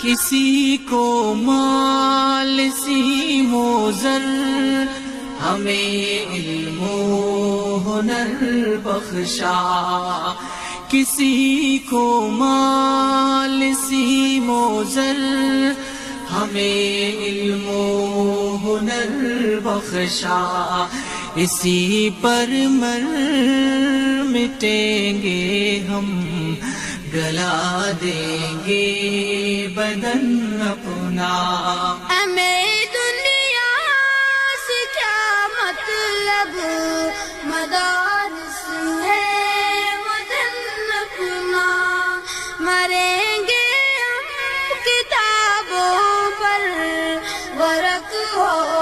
کسی کو مال سیم و زر، ہمیں علم و ہنر بخشا. کسی کو مال سیم و زر، ہمیں علم و ہنر بخشا. اسی پر مر مٹیں گے ہم، گلا دیں گے بدن اپنا. ہمیں دنیا سے کیا مطلب، مدار